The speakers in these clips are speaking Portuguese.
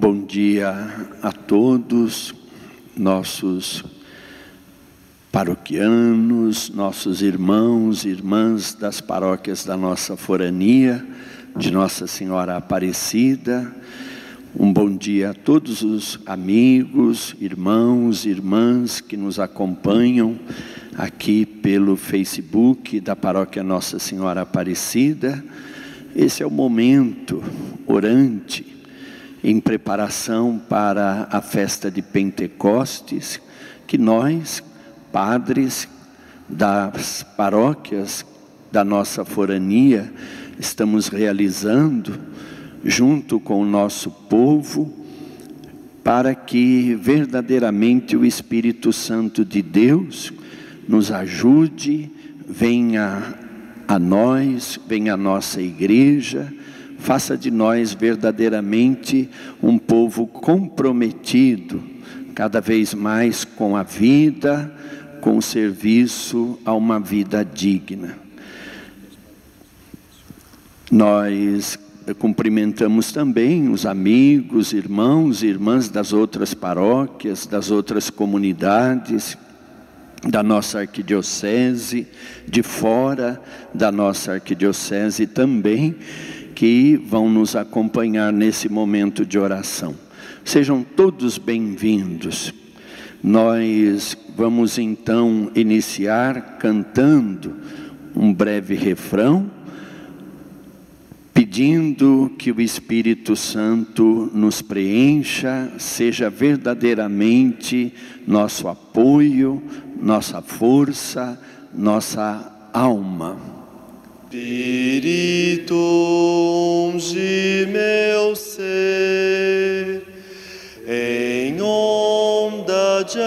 bom dia a todos, nossos paroquianos, nossos irmãos e irmãs das paróquias da nossa forania, de Nossa Senhora Aparecida. Um bom dia a todos os amigos, irmãos e irmãs que nos acompanham aqui pelo Facebook da Paróquia Nossa Senhora Aparecida. Esse é o momento orante em preparação para a festa de Pentecostes, que nós, padres das paróquias da nossa forania, estamos realizando junto com o nosso povo, para que verdadeiramente o Espírito Santo de Deus nos ajude, venha a nós, venha à nossa igreja, faça de nós verdadeiramente um povo comprometido, cada vez mais com a vida, com o serviço a uma vida digna. Nós cumprimentamos também os amigos, irmãos e irmãs das outras paróquias, das outras comunidades, da nossa arquidiocese, de fora da nossa arquidiocese também, que vão nos acompanhar nesse momento de oração. Sejam todos bem-vindos. Nós vamos então iniciar cantando um breve refrão, pedindo que o Espírito Santo nos preencha, seja verdadeiramente nosso apoio, nossa força, nossa alma. Espírito, unge meu ser, em onda de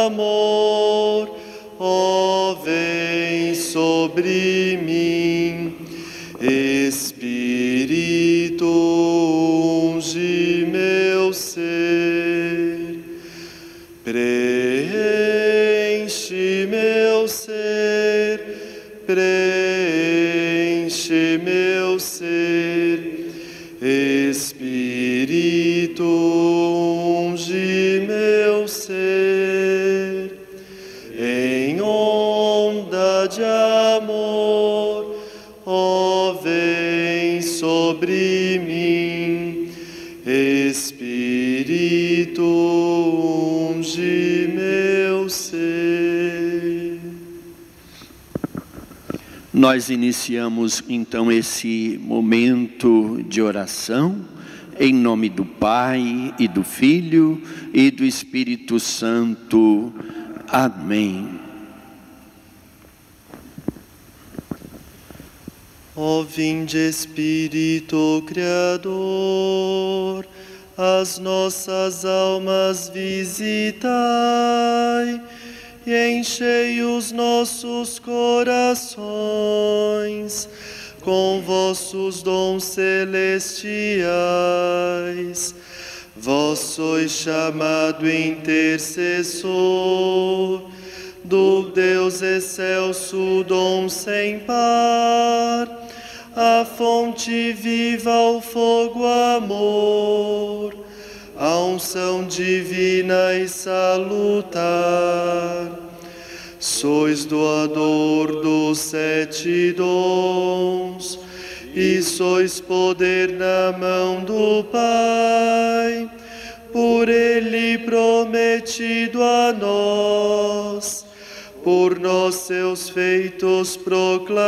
amor, ó, vem sobre mim. Espírito, unge meu ser, preenche meu ser, preenche meu ser. Espírito, unge meu ser, em onda de amor, ó, vem sobre mim. Espírito, unge meu ser. Nós iniciamos então esse momento de oração, em nome do Pai, e do Filho, e do Espírito Santo. Amém. Ó, vinde Espírito Criador, as nossas almas visitai, e enchei os nossos corações com vossos dons celestiais. Vós sois chamado intercessor do Deus excelso, dom sem par, a fonte viva, o fogo, amor, a unção divina e salutar. Sois doador dos 7 dons, e sois poder na mão do Pai, por Ele prometido a nós, por nós seus feitos proclamais.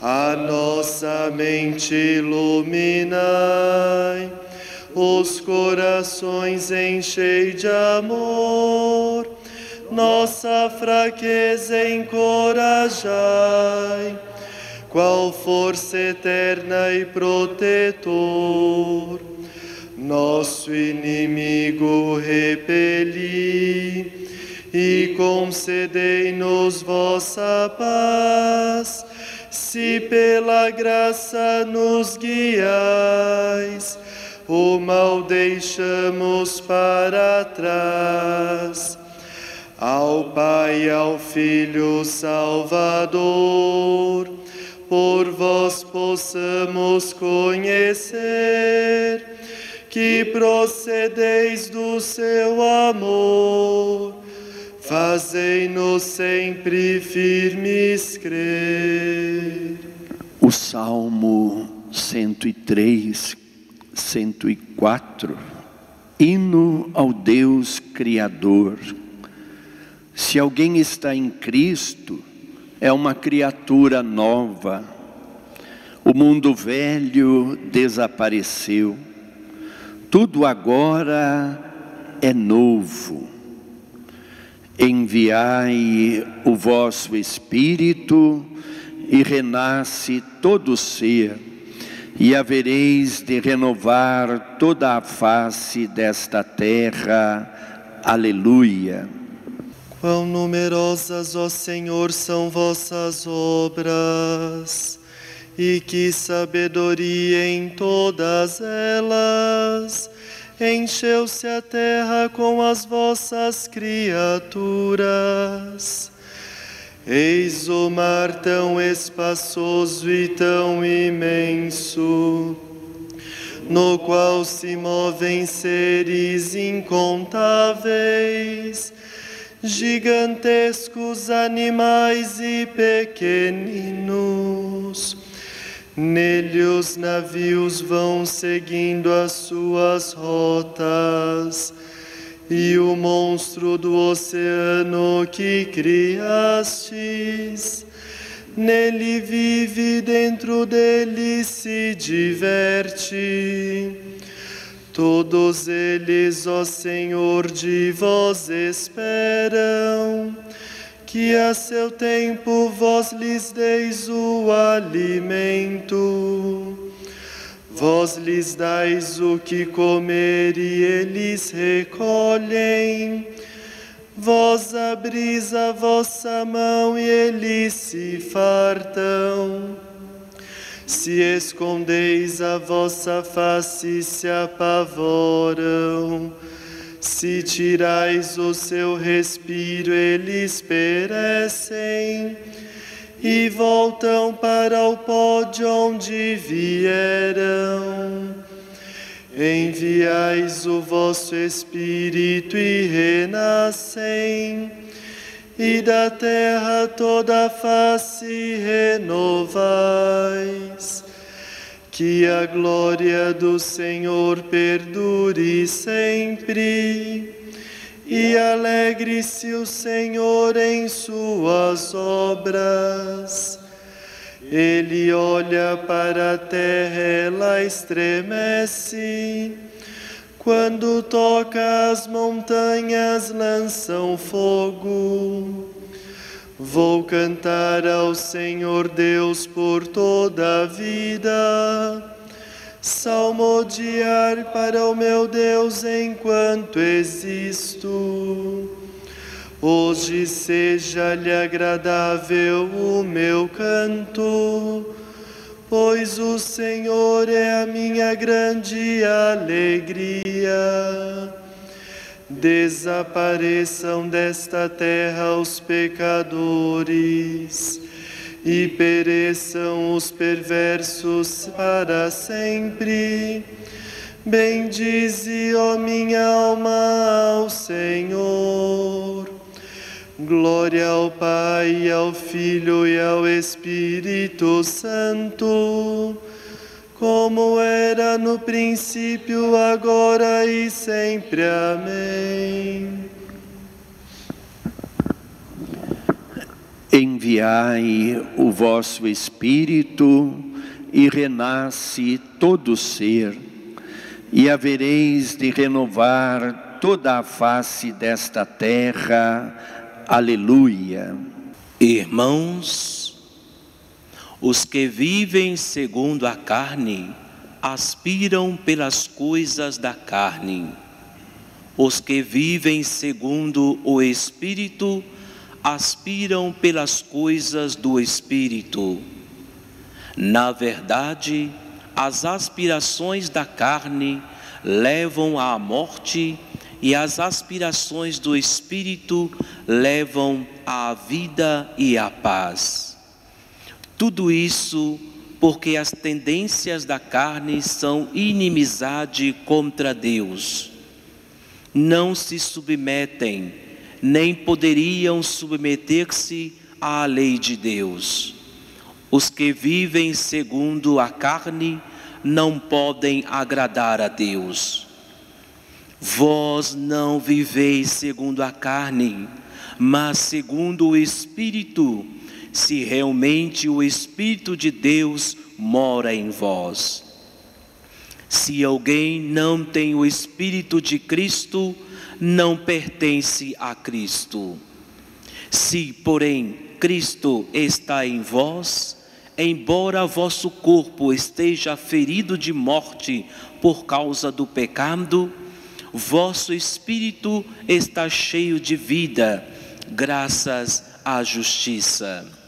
A nossa mente iluminai, os corações enchei de amor, nossa fraqueza encorajai, qual força eterna e protetor. Nosso inimigo repeli, e concedei-nos vossa paz. Se pela graça nos guiais, o mal deixamos para trás. Ao Pai e ao Filho Salvador, por vós possamos conhecer que procedeis do seu amor. Fazei-nos sempre firmes crer. O Salmo 103, 104, hino ao Deus Criador. Se alguém está em Cristo, é uma criatura nova. O mundo velho desapareceu. Tudo agora é novo. Enviai o vosso Espírito e renasce todo ser, e havereis de renovar toda a face desta terra. Aleluia. Quão numerosas, ó Senhor, são vossas obras, e que sabedoria em todas elas. Encheu-se a terra com as vossas criaturas. Eis o mar tão espaçoso e tão imenso, no qual se movem seres incontáveis, gigantescos animais e pequeninos. Nele os navios vão seguindo as suas rotas, e o monstro do oceano que criastes, nele vive, dentro dele se diverte. Todos eles, ó Senhor, de vós esperam, que a seu tempo vós lhes deis o alimento. Vós lhes dais o que comer e eles recolhem. Vós abris a vossa mão e eles se fartam. Se escondeis a vossa face, se apavoram. Se tirais o seu respiro, eles perecem e voltam para o pó de onde vieram. Enviais o vosso Espírito e renascem, e da terra toda a face renovais. Que a glória do Senhor perdure sempre, e alegre-se o Senhor em suas obras. Ele olha para a terra, ela estremece. Quando toca as montanhas, lançam fogo. Vou cantar ao Senhor Deus por toda a vida, salmodiar para o meu Deus enquanto existo. Hoje seja-lhe agradável o meu canto, pois o Senhor é a minha grande alegria. Desapareçam desta terra os pecadores, e pereçam os perversos para sempre. Bendize, ó minha alma, ao Senhor. Glória ao Pai, ao Filho e ao Espírito Santo, como era no princípio, agora e sempre. Amém. Enviai o vosso Espírito e renasce todo ser, e havereis de renovar toda a face desta terra. Aleluia. Irmãos, os que vivem segundo a carne aspiram pelas coisas da carne. Os que vivem segundo o Espírito aspiram pelas coisas do Espírito. Na verdade, as aspirações da carne levam à morte, e as aspirações do Espírito levam à vida e à paz. Tudo isso porque as tendências da carne são inimizade contra Deus. Não se submetem, nem poderiam submeter-se à lei de Deus. Os que vivem segundo a carne não podem agradar a Deus. Vós não viveis segundo a carne, mas segundo o Espírito, se realmente o Espírito de Deus mora em vós. Se alguém não tem o Espírito de Cristo, não pertence a Cristo. Se, porém, Cristo está em vós, embora vosso corpo esteja ferido de morte por causa do pecado, vosso espírito está cheio de vida, graças à justiça.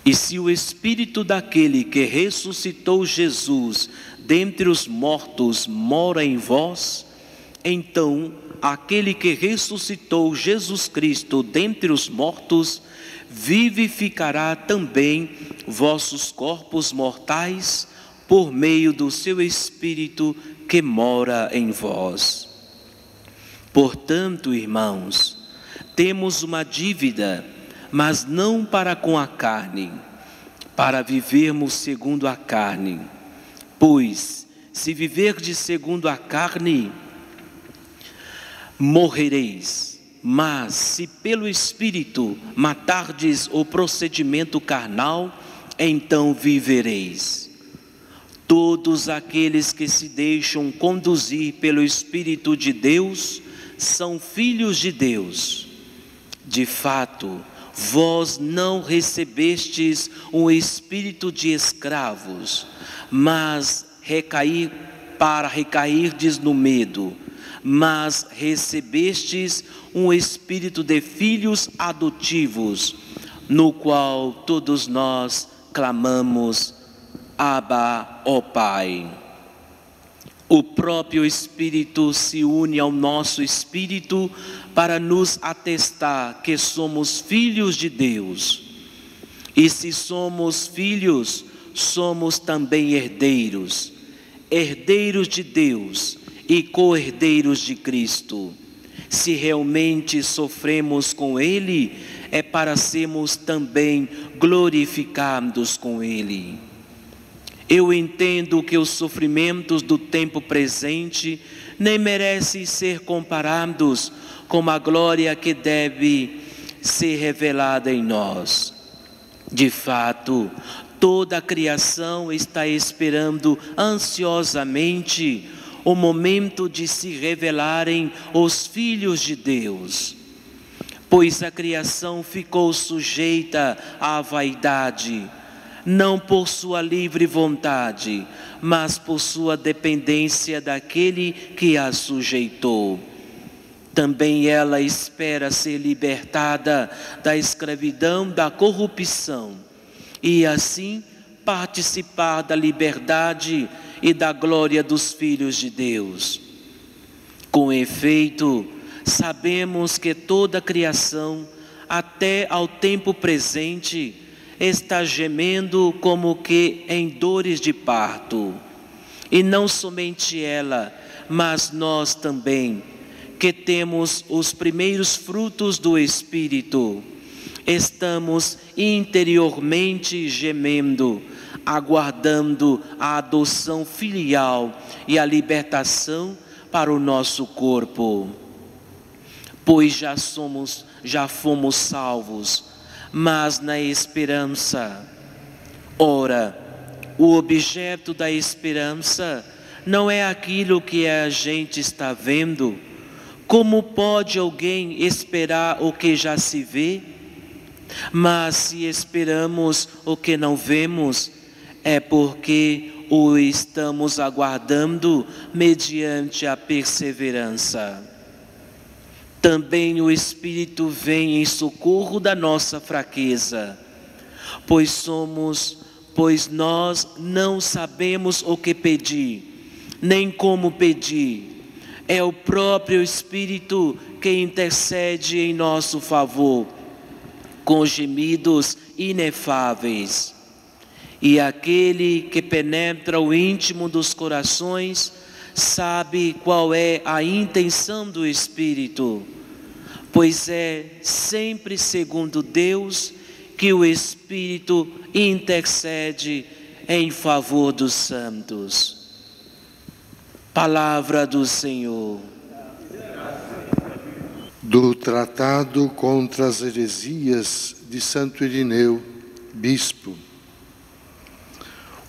E se o Espírito daquele que ressuscitou Jesus dentre os mortos mora em vós, então aquele que ressuscitou Jesus Cristo dentre os mortos vivificará também vossos corpos mortais por meio do seu Espírito que mora em vós. Portanto, irmãos, temos uma dívida, mas não para com a carne, para vivermos segundo a carne. Pois, se viverdes segundo a carne, morrereis. Mas, se pelo Espírito matardes o procedimento carnal, então vivereis. Todos aqueles que se deixam conduzir pelo Espírito de Deus são filhos de Deus. De fato, vós não recebestes um espírito de escravos, mas para recairdes no medo, mas recebestes um espírito de filhos adotivos, no qual todos nós clamamos: Abba, ó Pai. O próprio Espírito se une ao nosso espírito para nos atestar que somos filhos de Deus. E se somos filhos, somos também herdeiros, herdeiros de Deus e co-herdeiros de Cristo. Se realmente sofremos com Ele, é para sermos também glorificados com Ele. Eu entendo que os sofrimentos do tempo presente nem merecem ser comparados com a glória que deve ser revelada em nós. De fato, toda a criação está esperando ansiosamente o momento de se revelarem os filhos de Deus, pois a criação ficou sujeita à vaidade, não por sua livre vontade, mas por sua dependência daquele que a sujeitou. Também ela espera ser libertada da escravidão, da corrupção, e assim participar da liberdade e da glória dos filhos de Deus. Com efeito, sabemos que toda a criação, até ao tempo presente, está gemendo como que em dores de parto. E não somente ela, mas nós também, que temos os primeiros frutos do Espírito, estamos interiormente gemendo, aguardando a adoção filial e a libertação para o nosso corpo. Pois já fomos salvos, mas na esperança. Ora, o objeto da esperança não é aquilo que a gente está vendo. Como pode alguém esperar o que já se vê? Mas se esperamos o que não vemos, é porque o estamos aguardando mediante a perseverança. Também o Espírito vem em socorro da nossa fraqueza, pois nós não sabemos o que pedir, nem como pedir. É o próprio Espírito que intercede em nosso favor, com gemidos inefáveis. E aquele que penetra o íntimo dos corações sabe qual é a intenção do Espírito, pois é sempre segundo Deus que o Espírito intercede em favor dos santos. Palavra do Senhor. Do Tratado contra as Heresias de Santo Irineu, Bispo.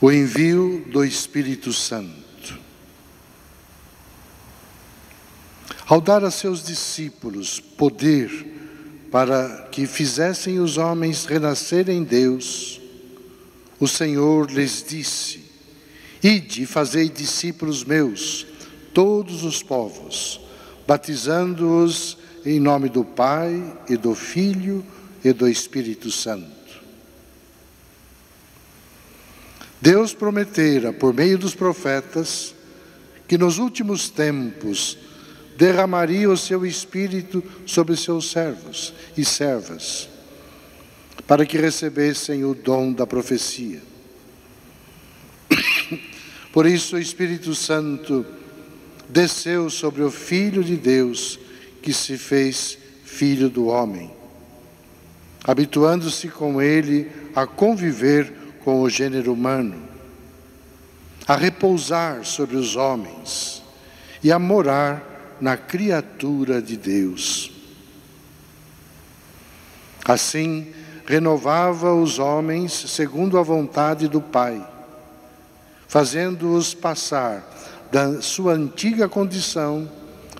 O envio do Espírito Santo. Ao dar a seus discípulos poder para que fizessem os homens renascer em Deus, o Senhor lhes disse: Ide e fazei discípulos meus, todos os povos, batizando-os em nome do Pai e do Filho e do Espírito Santo. Deus prometera, por meio dos profetas, que nos últimos tempos derramaria o seu Espírito sobre seus servos e servas, para que recebessem o dom da profecia. Por isso o Espírito Santo desceu sobre o Filho de Deus, que se fez Filho do homem, habituando-se com ele a conviver com o gênero humano, a repousar sobre os homens e a morar na criatura de Deus. Assim, renovava os homens segundo a vontade do Pai, fazendo-os passar da sua antiga condição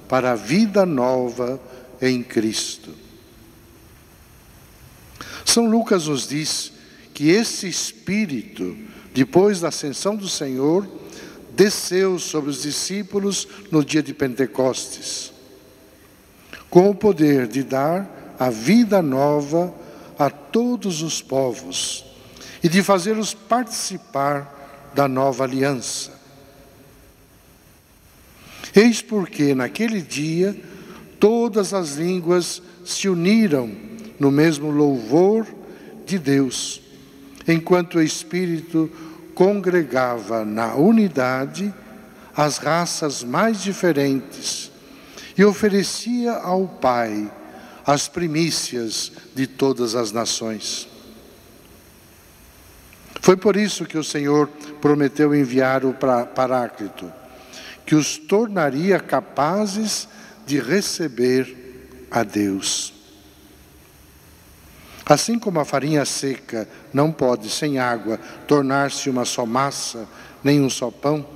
para a vida nova em Cristo. São Lucas nos diz que esse Espírito, depois da ascensão do Senhor, desceu sobre os discípulos no dia de Pentecostes, com o poder de dar a vida nova a todos os povos e de fazê-los participar da nova aliança. Eis porque, naquele dia, todas as línguas se uniram no mesmo louvor de Deus, enquanto o Espírito congregava na unidade as raças mais diferentes e oferecia ao Pai as primícias de todas as nações. Foi por isso que o Senhor prometeu enviar o Paráclito, que os tornaria capazes de receber a Deus. Assim como a farinha seca não pode, sem água, tornar-se uma só massa, nem um só pão,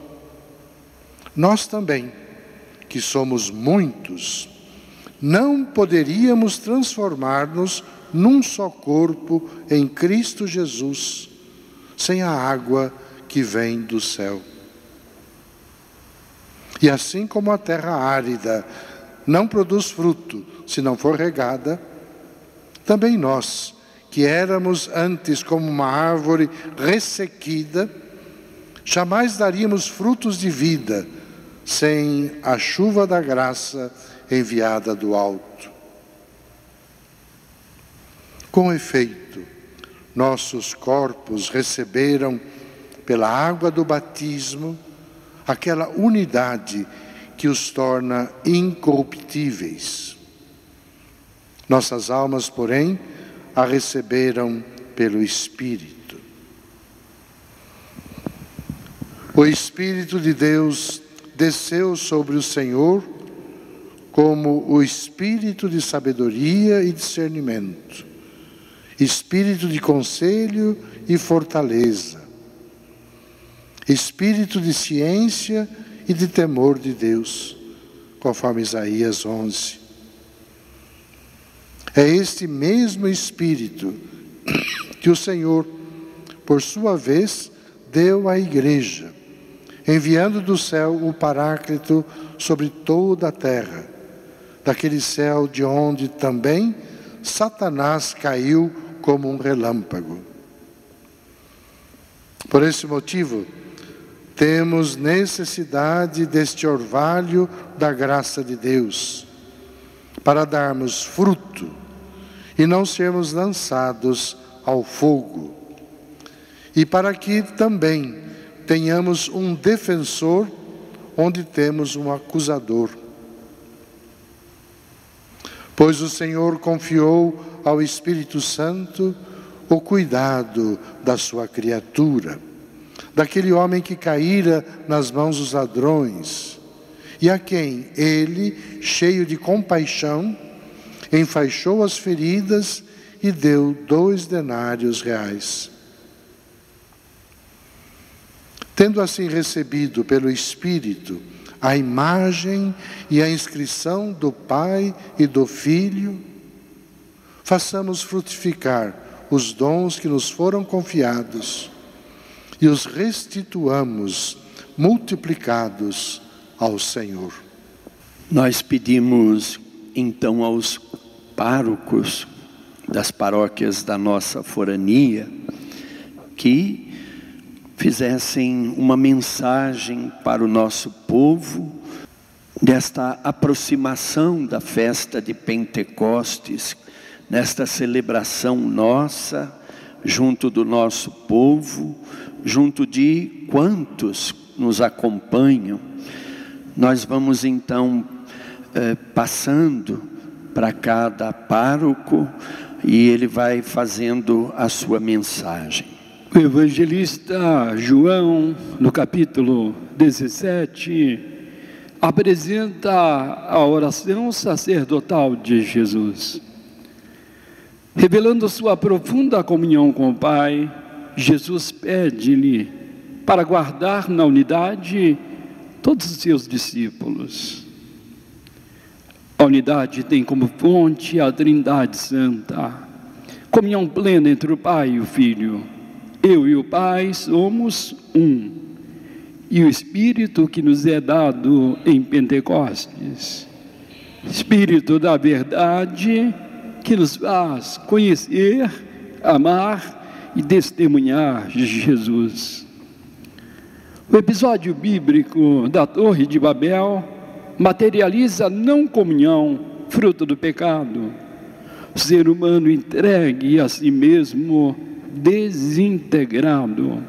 nós também, que somos muitos, não poderíamos transformar-nos num só corpo em Cristo Jesus, sem a água que vem do céu. E assim como a terra árida não produz fruto se não for regada, também nós, que éramos antes como uma árvore ressequida, jamais daríamos frutos de vida sem a chuva da graça enviada do alto. Com efeito, nossos corpos receberam, pela água do batismo, aquela unidade que os torna incorruptíveis. Nossas almas, porém, a receberam pelo Espírito. O Espírito de Deus desceu sobre o Senhor como o Espírito de sabedoria e discernimento, Espírito de conselho e fortaleza, Espírito de ciência e de temor de Deus, conforme Isaías 11. É este mesmo Espírito que o Senhor, por sua vez, deu à Igreja, enviando do céu o Paráclito sobre toda a terra, daquele céu de onde também Satanás caiu como um relâmpago. Por esse motivo, temos necessidade deste orvalho da graça de Deus, para darmos fruto e não sermos lançados ao fogo. E para que também tenhamos um defensor onde temos um acusador. Pois o Senhor confiou ao Espírito Santo o cuidado da sua criatura, daquele homem que caíra nas mãos dos ladrões, e a quem ele, cheio de compaixão, enfaixou as feridas e deu 2 denários reais. Tendo assim recebido pelo Espírito a imagem e a inscrição do Pai e do Filho, façamos frutificar os dons que nos foram confiados e os restituamos multiplicados ao Senhor. Nós pedimos então aos párocos das paróquias da nossa forania que fizessem uma mensagem para o nosso povo desta aproximação da festa de Pentecostes, nesta celebração nossa, junto do nosso povo, junto de quantos nos acompanham. Nós vamos então passando para cada pároco e ele vai fazendo a sua mensagem. O evangelista João, no capítulo 17, apresenta a oração sacerdotal de Jesus. Revelando sua profunda comunhão com o Pai, Jesus pede-lhe para guardar na unidade todos os seus discípulos. A unidade tem como fonte a Trindade Santa, comunhão plena entre o Pai e o Filho. Eu e o Pai somos um, e o Espírito que nos é dado em Pentecostes, Espírito da verdade que nos faz conhecer, amar e testemunhar de Jesus. O episódio bíblico da Torre de Babel materializa a não comunhão, fruto do pecado. O ser humano entregue a si mesmo, desintegrado.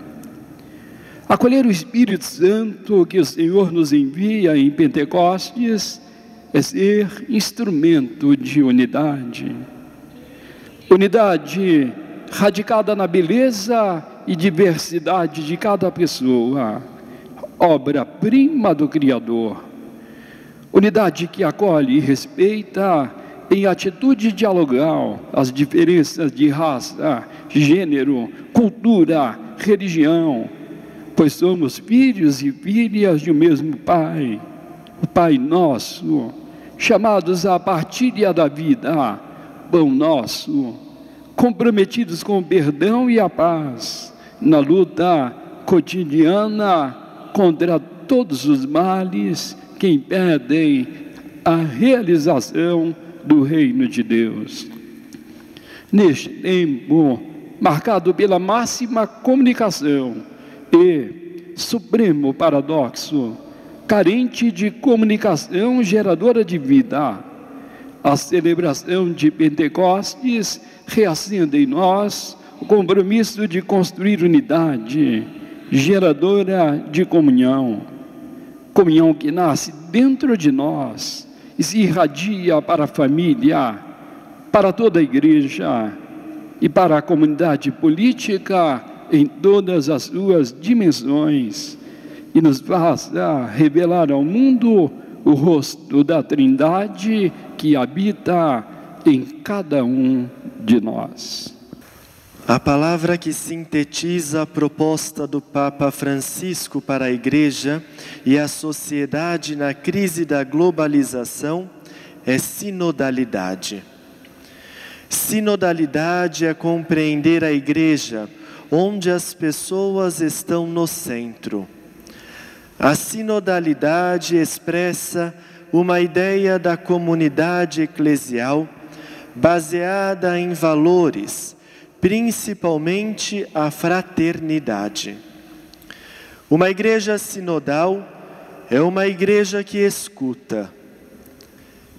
Acolher o Espírito Santo que o Senhor nos envia em Pentecostes é ser instrumento de unidade. Unidade radicada na beleza e diversidade de cada pessoa, obra-prima do Criador. Unidade que acolhe e respeita em atitude dialogal as diferenças de raça, gênero, cultura, religião, pois somos filhos e filhas de um mesmo Pai, o Pai nosso, chamados à partilha da vida, pão nosso, comprometidos com o perdão e a paz, na luta cotidiana contra todos os males que impedem a realização do reino de Deus. Neste tempo, marcado pela máxima comunicação e supremo paradoxo, carente de comunicação geradora de vida, a celebração de Pentecostes reacende em nós o compromisso de construir unidade, geradora de comunhão. Comunhão que nasce dentro de nós e se irradia para a família, para toda a igreja e para a comunidade política em todas as suas dimensões, e nos faça revelar ao mundo o rosto da Trindade que habita em cada um de nós. A palavra que sintetiza a proposta do Papa Francisco para a Igreja e a sociedade na crise da globalização é sinodalidade. Sinodalidade é compreender a Igreja onde as pessoas estão no centro. A sinodalidade expressa uma ideia da comunidade eclesial baseada em valores, principalmente a fraternidade. Uma igreja sinodal é uma igreja que escuta.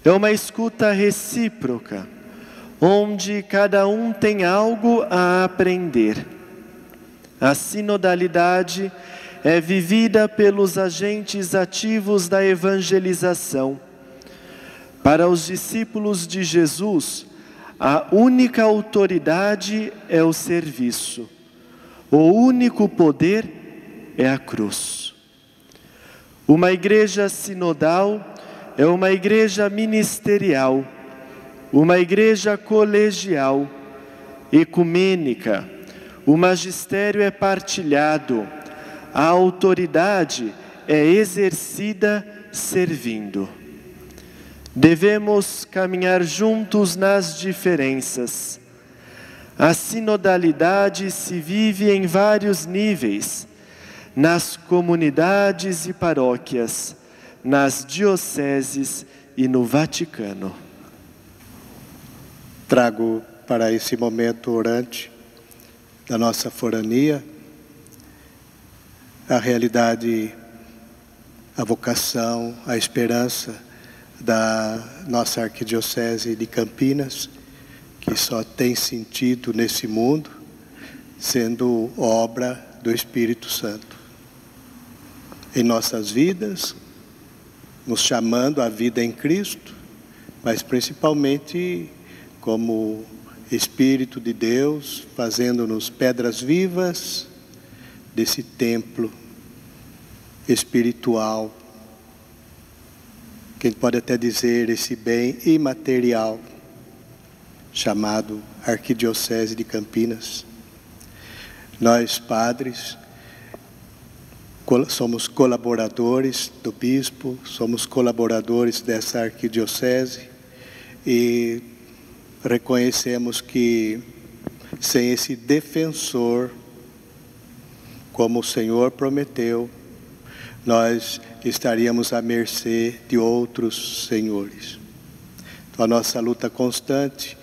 É uma escuta recíproca, onde cada um tem algo a aprender. A sinodalidade é vivida pelos agentes ativos da evangelização. Para os discípulos de Jesus, a única autoridade é o serviço. O único poder é a cruz. Uma igreja sinodal é uma igreja ministerial, uma igreja colegial, ecumênica. O magistério é partilhado, a autoridade é exercida servindo. Devemos caminhar juntos nas diferenças. A sinodalidade se vive em vários níveis, nas comunidades e paróquias, nas dioceses e no Vaticano. Trago para esse momento orante da nossa forania a realidade, a vocação, a esperança da nossa arquidiocese de Campinas, que só tem sentido nesse mundo sendo obra do Espírito Santo em nossas vidas, nos chamando à vida em Cristo, mas principalmente como Espírito de Deus, fazendo-nos pedras vivas desse templo espiritual, quem pode até dizer esse bem imaterial, chamado Arquidiocese de Campinas. Nós, padres, somos colaboradores do bispo, somos colaboradores dessa arquidiocese e reconhecemos que sem esse defensor, como o Senhor prometeu, nós estaríamos à mercê de outros senhores. Então, a nossa luta constante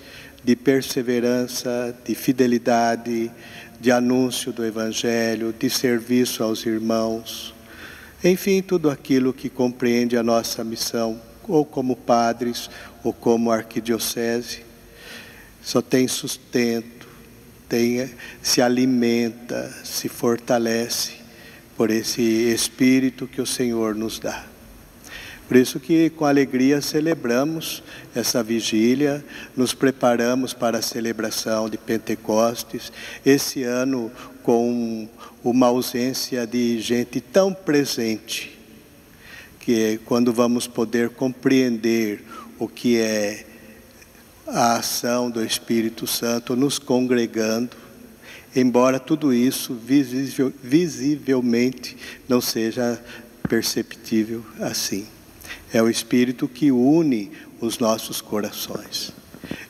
de perseverança, de fidelidade, de anúncio do Evangelho, de serviço aos irmãos, enfim, tudo aquilo que compreende a nossa missão, ou como padres, ou como arquidiocese, só tem sustento, se alimenta, se fortalece por esse Espírito que o Senhor nos dá. Por isso que com alegria celebramos essa vigília, nos preparamos para a celebração de Pentecostes, esse ano com uma ausência de gente tão presente, que quando vamos poder compreender o que é a ação do Espírito Santo nos congregando, embora tudo isso visivelmente não seja perceptível assim. É o Espírito que une os nossos corações.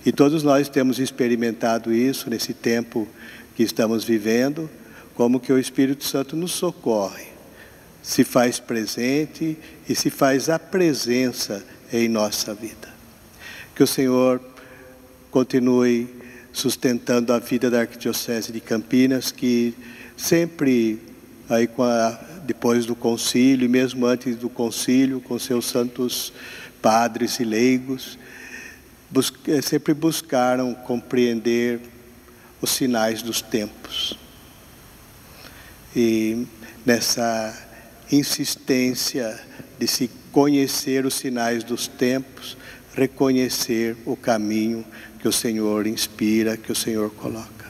E todos nós temos experimentado isso nesse tempo que estamos vivendo, como que o Espírito Santo nos socorre, se faz presente e se faz a presença em nossa vida. Que o Senhor continue sustentando a vida da Arquidiocese de Campinas, que sempre, aí depois do concílio, e mesmo antes do concílio, com seus santos padres e leigos, sempre buscaram compreender os sinais dos tempos. E nessa insistência de se conhecer os sinais dos tempos, reconhecer o caminho que o Senhor inspira, que o Senhor coloca.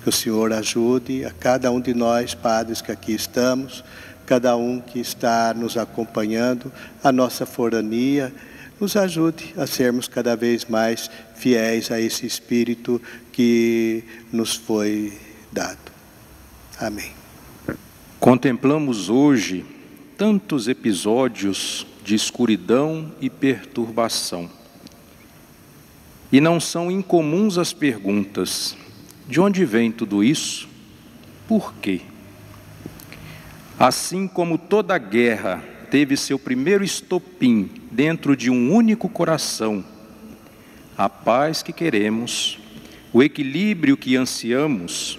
Que o Senhor ajude a cada um de nós, padres que aqui estamos, cada um que está nos acompanhando, a nossa forania, nos ajude a sermos cada vez mais fiéis a esse Espírito que nos foi dado. Amém. Contemplamos hoje tantos episódios de escuridão e perturbação. E não são incomuns as perguntas: de onde vem tudo isso? Por quê? Assim como toda guerra teve seu primeiro estopim dentro de um único coração, a paz que queremos, o equilíbrio que ansiamos,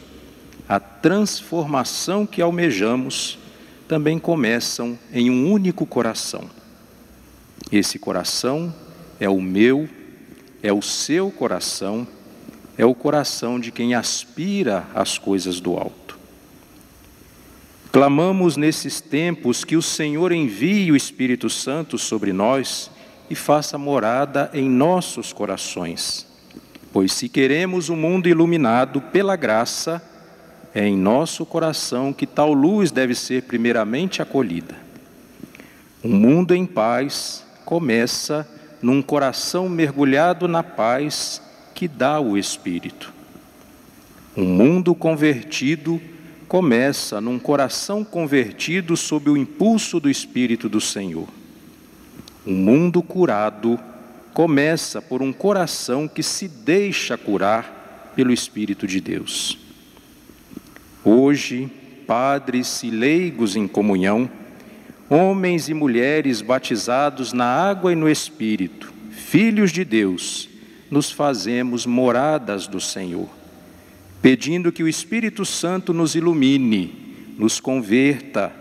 a transformação que almejamos, também começam em um único coração. Esse coração é o meu é o seu coração, é o coração de quem aspira às coisas do alto. Clamamos nesses tempos que o Senhor envie o Espírito Santo sobre nós e faça morada em nossos corações. Pois se queremos um mundo iluminado pela graça, é em nosso coração que tal luz deve ser primeiramente acolhida. Um mundo em paz começa num coração mergulhado na paz que dá o Espírito. Um mundo convertido começa num coração convertido sob o impulso do Espírito do Senhor. Um mundo curado começa por um coração que se deixa curar pelo Espírito de Deus. Hoje, padres e leigos em comunhão, homens e mulheres batizados na água e no Espírito, filhos de Deus, nos fazemos moradas do Senhor, pedindo que o Espírito Santo nos ilumine, nos converta,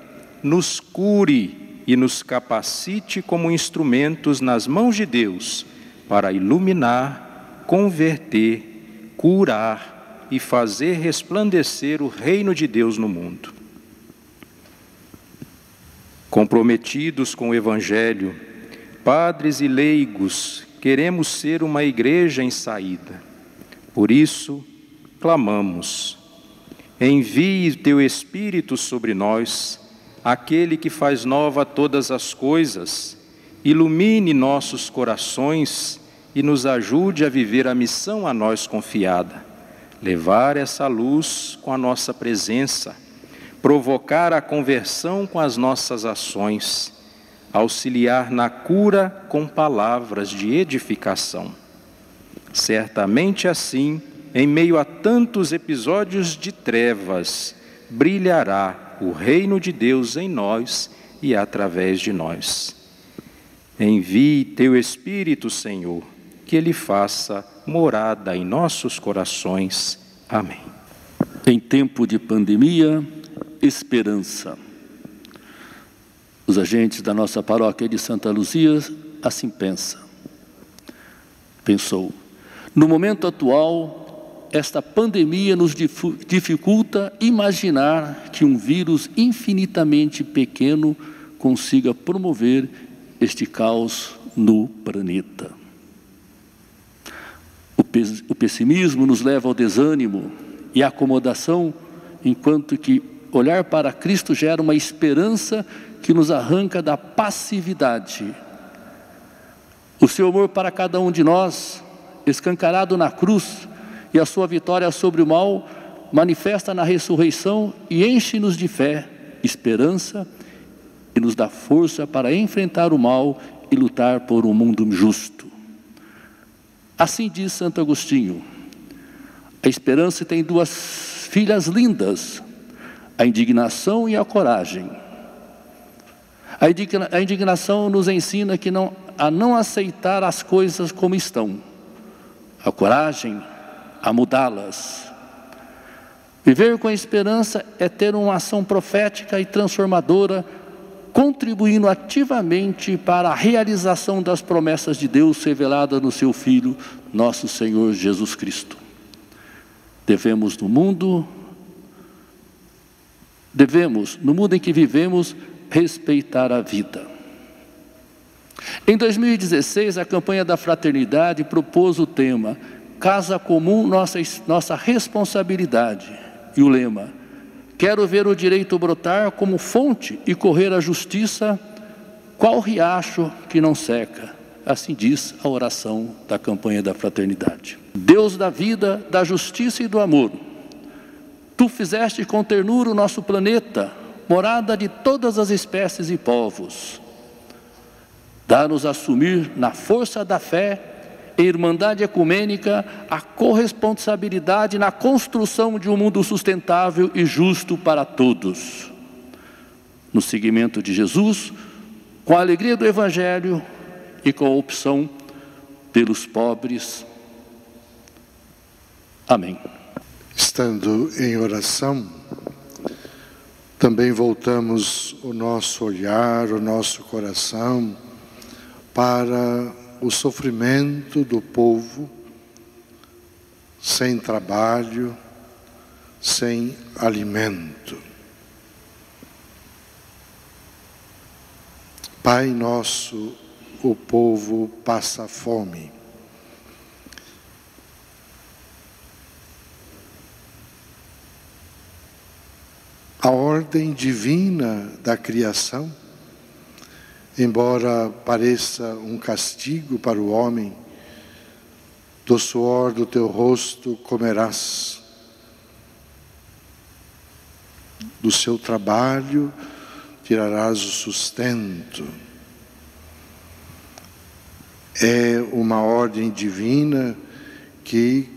nos cure e nos capacite como instrumentos nas mãos de Deus para iluminar, converter, curar e fazer resplandecer o reino de Deus no mundo. Comprometidos com o Evangelho, padres e leigos, queremos ser uma igreja em saída. Por isso, clamamos: envie teu Espírito sobre nós, aquele que faz nova todas as coisas, ilumine nossos corações e nos ajude a viver a missão a nós confiada, levar essa luz com a nossa presença, provocar a conversão com as nossas ações, auxiliar na cura com palavras de edificação. Certamente assim, em meio a tantos episódios de trevas, brilhará o reino de Deus em nós e através de nós. Envie teu Espírito, Senhor, que ele faça morada em nossos corações. Amém. Em tempo de pandemia, esperança. Os agentes da nossa paróquia de Santa Luzia assim pensou. No momento atual, esta pandemia nos dificulta imaginar que um vírus infinitamente pequeno consiga promover este caos no planeta. O pessimismo nos leva ao desânimo e à acomodação, enquanto que olhar para Cristo gera uma esperança que nos arranca da passividade. O seu amor para cada um de nós, escancarado na cruz, e a sua vitória sobre o mal, manifesta na ressurreição e enche-nos de fé, esperança, e nos dá força para enfrentar o mal e lutar por um mundo justo. Assim diz Santo Agostinho: a esperança tem duas filhas lindas, a indignação e a coragem. A indignação nos ensina a não aceitar as coisas como estão. A coragem, a mudá-las. Viver com a esperança é ter uma ação profética e transformadora, contribuindo ativamente para a realização das promessas de Deus reveladas no seu Filho, nosso Senhor Jesus Cristo. No mundo em que vivemos, respeitar a vida. Em 2016, a campanha da Fraternidade propôs o tema Casa Comum, nossa responsabilidade, e o lema: quero ver o direito brotar como fonte e correr a justiça, qual riacho que não seca. Assim diz a oração da campanha da Fraternidade. Deus da vida, da justiça e do amor, tu fizeste com ternura o nosso planeta, morada de todas as espécies e povos. Dá-nos assumir na força da fé, em irmandade ecumênica, a corresponsabilidade na construção de um mundo sustentável e justo para todos. No seguimento de Jesus, com a alegria do Evangelho e com a opção pelos pobres. Amém. Estando em oração, também voltamos o nosso olhar, o nosso coração para o sofrimento do povo sem trabalho, sem alimento. Pai nosso, o povo passa fome. A ordem divina da criação, embora pareça um castigo para o homem, do suor do teu rosto comerás, do seu trabalho tirarás o sustento. É uma ordem divina que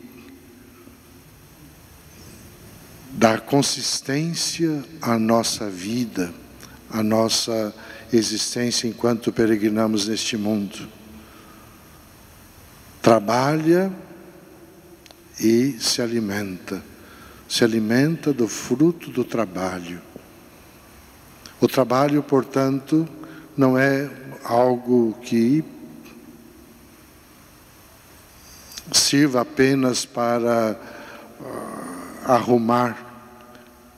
dá consistência à nossa vida, à nossa existência enquanto peregrinamos neste mundo. Trabalha e se alimenta do fruto do trabalho. O trabalho, portanto, não é algo que sirva apenas para arrumar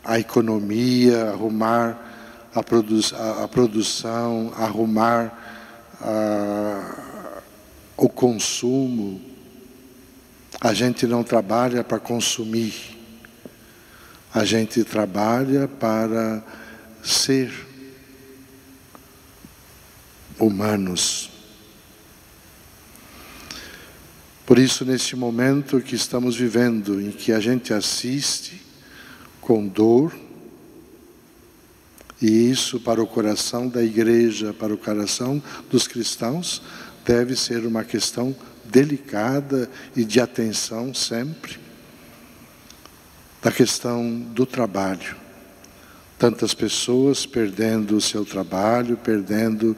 a economia, arrumar a produção, arrumar o consumo. A gente não trabalha para consumir, a gente trabalha para ser humanos. Por isso, neste momento que estamos vivendo, em que a gente assiste com dor, e isso para o coração da igreja, para o coração dos cristãos, deve ser uma questão delicada e de atenção sempre, da questão do trabalho. Tantas pessoas perdendo o seu trabalho, perdendo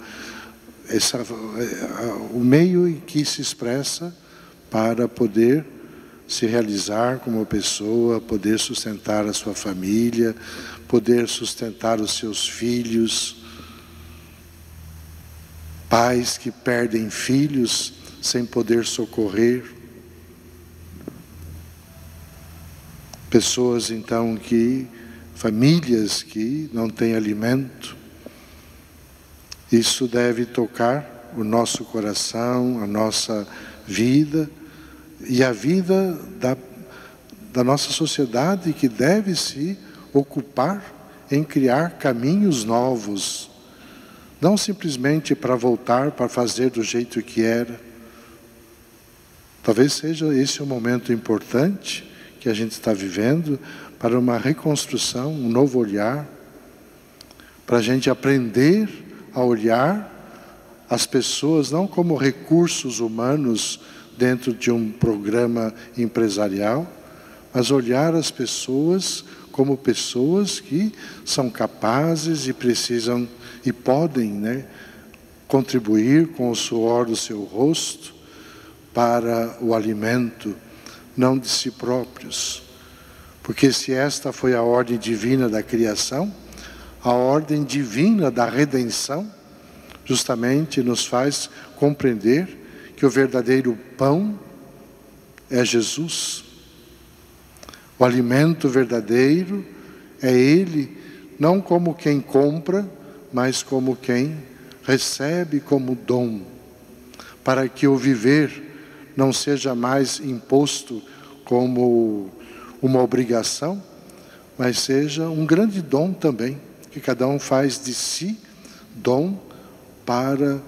o meio em que se expressa para poder se realizar como pessoa, poder sustentar a sua família, poder sustentar os seus filhos. Pais que perdem filhos sem poder socorrer. Pessoas, então, famílias que não têm alimento. Isso deve tocar o nosso coração, a nossa vida e a vida da nossa sociedade, que deve se ocupar em criar caminhos novos, não simplesmente para voltar, para fazer do jeito que era. Talvez seja esse um momento importante que a gente está vivendo para uma reconstrução, um novo olhar, para a gente aprender a olhar as pessoas não como recursos humanos dentro de um programa empresarial, mas olhar as pessoas como pessoas que são capazes e precisam e podem, contribuir com o suor do seu rosto para o alimento, não de si próprios. Porque se esta foi a ordem divina da criação, a ordem divina da redenção justamente nos faz compreender que o verdadeiro pão é Jesus. O alimento verdadeiro é Ele, não como quem compra, mas como quem recebe como dom, para que o viver não seja mais imposto como uma obrigação, mas seja um grande dom também, que cada um faz de si dom para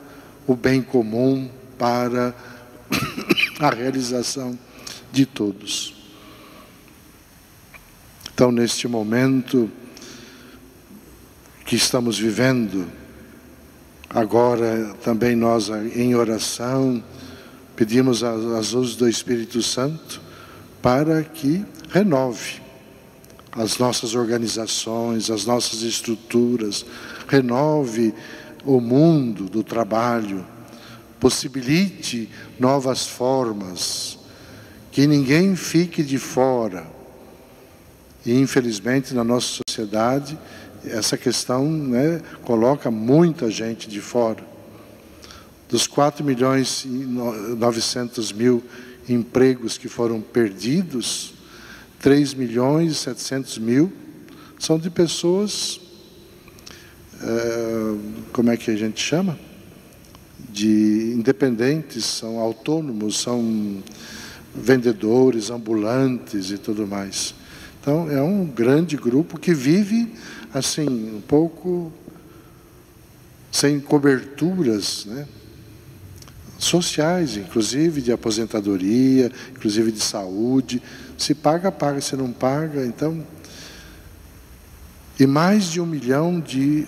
o bem comum, para a realização de todos. Então, neste momento que estamos vivendo, agora também nós em oração, pedimos as luzes do Espírito Santo para que renove as nossas organizações, as nossas estruturas, renove o mundo do trabalho, possibilite novas formas, que ninguém fique de fora. E infelizmente na nossa sociedade essa questão coloca muita gente de fora. Dos 4.900.000 empregos que foram perdidos, 3.700.000 são de pessoas, como é que a gente chama? De independentes, são autônomos, são vendedores, ambulantes e tudo mais. Então, é um grande grupo que vive, assim, um pouco sem coberturas, né? Sociais, inclusive de aposentadoria, inclusive de saúde. Se paga, paga, se não paga, então... E mais de 1 milhão de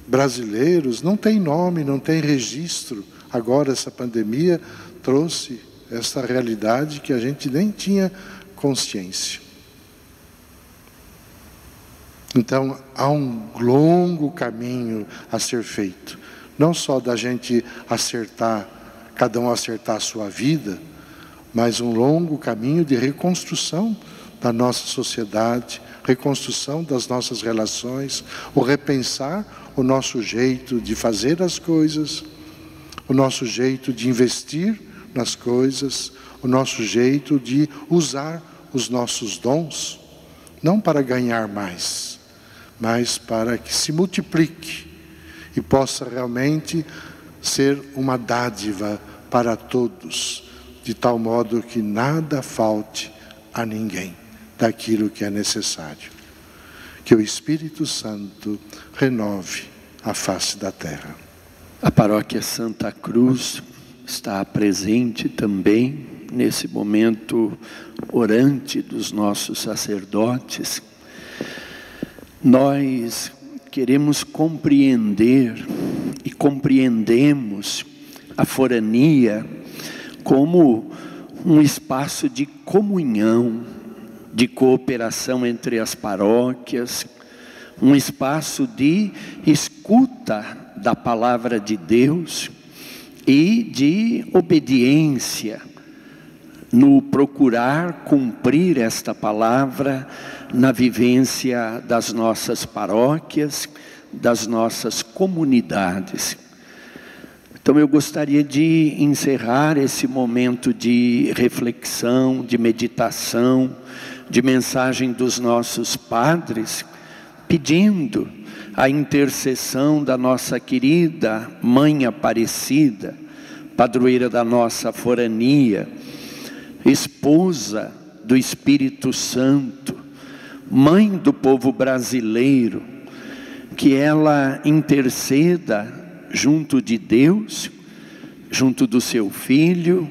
brasileiros não tem nome, não tem registro. Agora essa pandemia trouxe essa realidade que a gente nem tinha consciência. Então há um longo caminho a ser feito, não só da gente acertar, cada um acertar a sua vida, mas um longo caminho de reconstrução da nossa sociedade, reconstrução das nossas relações, o repensar o nosso jeito de fazer as coisas, o nosso jeito de investir nas coisas, o nosso jeito de usar os nossos dons, não para ganhar mais, mas para que se multiplique e possa realmente ser uma dádiva para todos, de tal modo que nada falte a ninguém daquilo que é necessário. Que o Espírito Santo renove a face da terra. A Paróquia Santa Cruz está presente também nesse momento orante dos nossos sacerdotes. Nós queremos compreender e compreendemos a forania como um espaço de comunhão, de cooperação entre as paróquias, um espaço de escuta da palavra de Deus e de obediência no procurar cumprir esta palavra na vivência das nossas paróquias, das nossas comunidades. Então eu gostaria de encerrar esse momento de reflexão, de meditação, de mensagem dos nossos padres, pedindo a intercessão da nossa querida Mãe Aparecida, padroeira da nossa forania, esposa do Espírito Santo, mãe do povo brasileiro, que ela interceda junto de Deus, junto do seu Filho,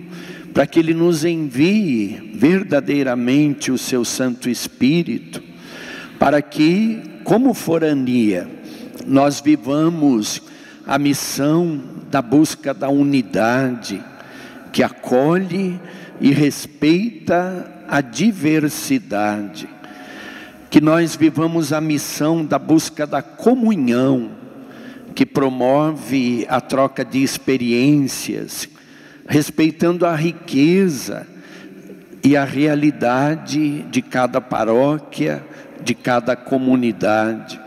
para que Ele nos envie verdadeiramente o seu Santo Espírito, para que, como forania, nós vivamos a missão da busca da unidade, que acolhe e respeita a diversidade, que nós vivamos a missão da busca da comunhão, que promove a troca de experiências, respeitando a riqueza e a realidade de cada paróquia, de cada comunidade.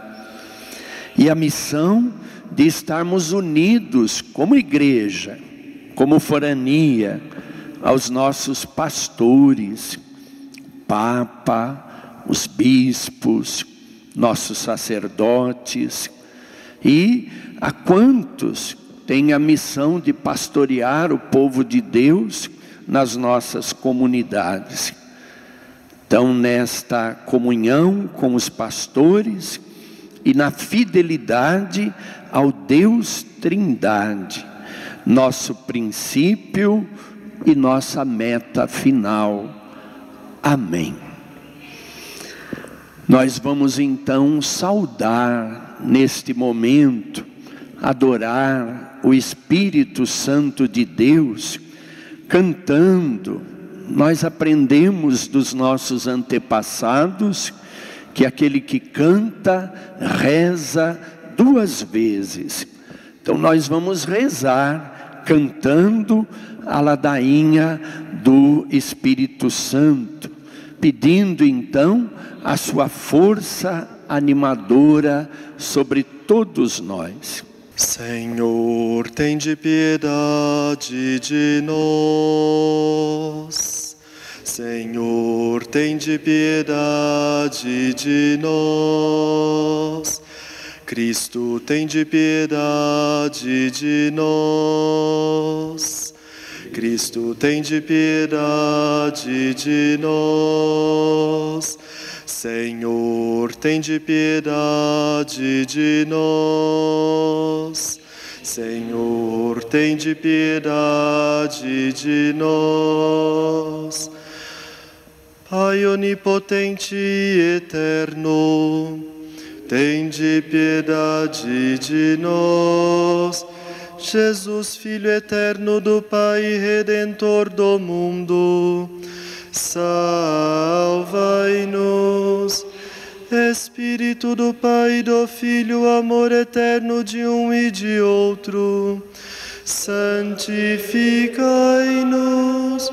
E a missão de estarmos unidos como igreja, como forania, aos nossos pastores, Papa, os bispos, nossos sacerdotes, e a quantos têm a missão de pastorear o povo de Deus nas nossas comunidades. Então, nesta comunhão com os pastores e na fidelidade ao Deus Trindade, nosso princípio e nossa meta final. Amém. Nós vamos então saudar neste momento, adorar o Espírito Santo de Deus, cantando. Nós aprendemos dos nossos antepassados que aquele que canta, reza 2 vezes. Então nós vamos rezar cantando a ladainha do Espírito Santo, pedindo então a sua força animadora sobre todos nós. Senhor, tende piedade de nós. Senhor, tende piedade de nós. Cristo, tende piedade de nós. Cristo, tende piedade de nós. Senhor, tende piedade de nós. Senhor, tende piedade de nós. Pai onipotente e eterno, tende piedade de nós. Jesus, Filho eterno do Pai Redentor do mundo, salvai-nos. Espírito do Pai e do Filho, amor eterno de um e de outro, santificai-nos.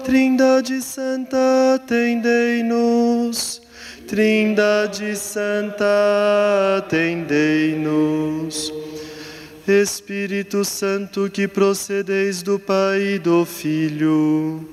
Trindade Santa, atendei-nos. Trindade Santa, atendei-nos. Espírito Santo, que procedeis do Pai e do Filho,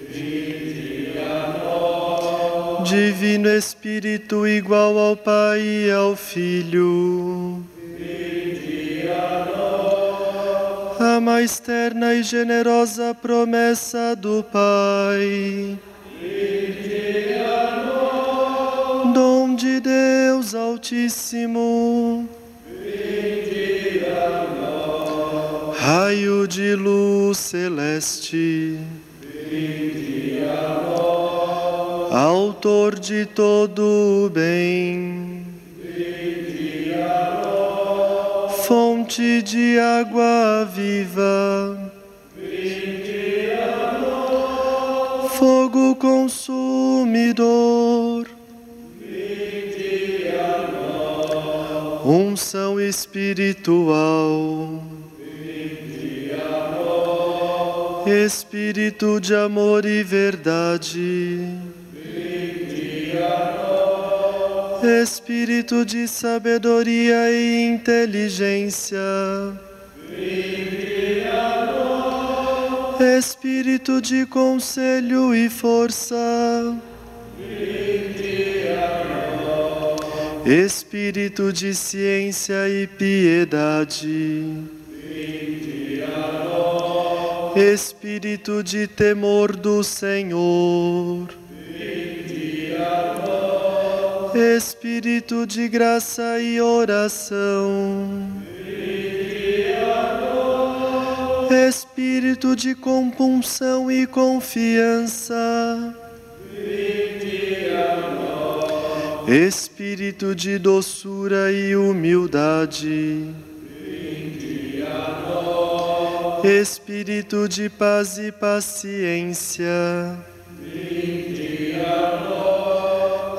vinde a nós. Divino Espírito, igual ao Pai e ao Filho, vinde a nós. A mais terna e generosa promessa do Pai, vinde a nós. Dom de Deus Altíssimo, vinde a nós. Raio de luz celeste, vinde a nós. Autor de todo o bem, vinde a nós. Fonte de água viva, vinde a nós. Fogo consumidor, vinde a nós. Unção espiritual, vinde a nós. Espírito de amor e verdade, vinde a nós. Espírito de sabedoria e inteligência, vinde a nós. Espírito de conselho e força, vinde a nós. Espírito de ciência e piedade, vinde a nós. Espírito de temor do Senhor, vinde a nós. Espírito de graça e oração, vinde a nós. Espírito de compunção e confiança, vinde a nós. Espírito de doçura e humildade, vinde a nós. Espírito de paz e paciência, vinde a nós.